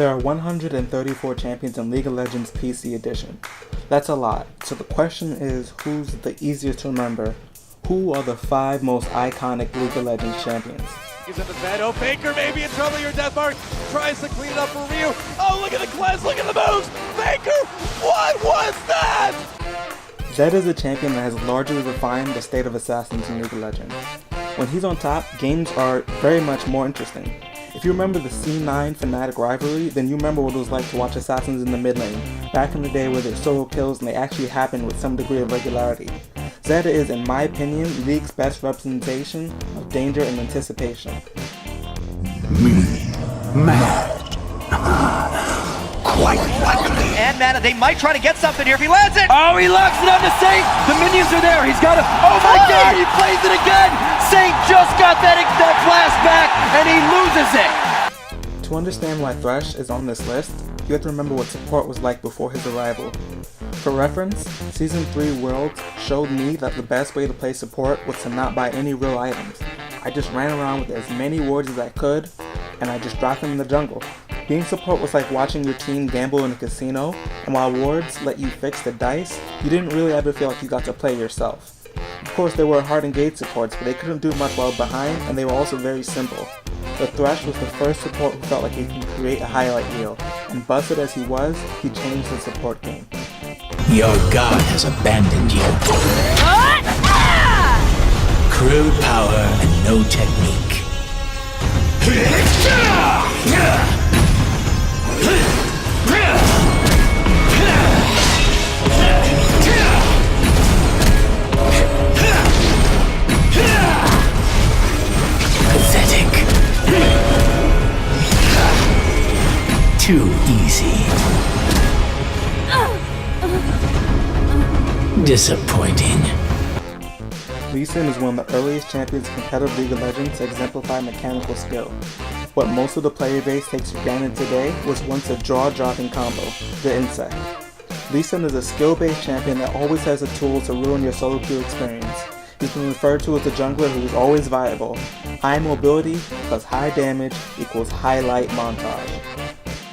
There are 134 champions in League of Legends PC Edition. That's a lot, so the question is, who's the easiest to remember? Who are the 5 most iconic League of Legends champions? He's in the bed. Oh, Baker may be in trouble here. Deathmark tries to clean it up for Ryu. Oh, look at the cleanse, look at the moves! Baker, what was that? Zed is a champion that has largely refined the state of assassins in League of Legends. When he's on top, games are very much more interesting. If you remember the C9 Fnatic rivalry, then you remember what it was like to watch assassins in the mid lane, back in the day where there's solo kills and they actually happen with some degree of regularity. Zed is, in my opinion, League's best representation of danger and anticipation. Mad. Quite likely. And Mana, they might try to get something here if he lands it! Oh, he locks it on to Saint! The minions are there, he's got to... Oh my god, he plays it again! Saint just got that flash back, and he loses it! To understand why Thresh is on this list, you have to remember what support was like before his arrival. For reference, Season 3 Worlds showed me that the best way to play support was to not buy any real items. I just ran around with as many wards as I could, and I just dropped them in the jungle. Being support was like watching your team gamble in a casino, and while wards let you fix the dice, you didn't really ever feel like you got to play yourself. Of course, there were hard engaged supports, but they couldn't do much while behind, and they were also very simple. But Thresh was the first support who felt like he could create a highlight reel, and busted as he was, he changed the support game. Your god has abandoned you. Crude power and no technique. Pathetic. Too easy. Disappointing. Lee Sin is one of the earliest champions in competitive League of Legends to exemplify mechanical skill. What most of the player base takes for granted today was once a jaw-dropping combo, the Insect. Lee Sin is a skill-based champion that always has the tools to ruin your solo queue experience. He's been referred to as a jungler who is always viable. High mobility plus high damage equals highlight montage.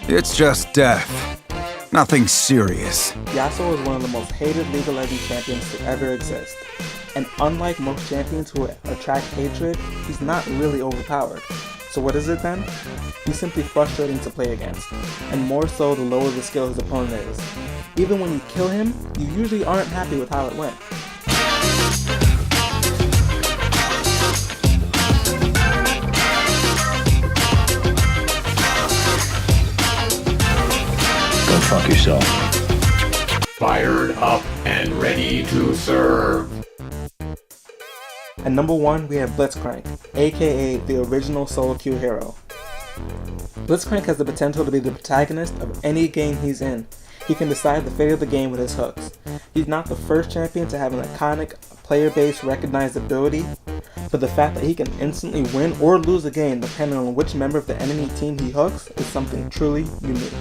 It's just death. Nothing serious. Yasuo is one of the most hated League of Legends champions to ever exist. And unlike most champions who attract hatred, he's not really overpowered. So what is it then? He's simply frustrating to play against, and more so the lower the skill his opponent is. Even when you kill him, you usually aren't happy with how it went. Go fuck yourself. Fired up and ready to serve. At number 1, we have Blitzcrank, aka the original solo queue hero. Blitzcrank has the potential to be the protagonist of any game he's in. He can decide the fate of the game with his hooks. He's not the first champion to have an iconic, player-based recognized ability, but the fact that he can instantly win or lose a game depending on which member of the enemy team he hooks is something truly unique.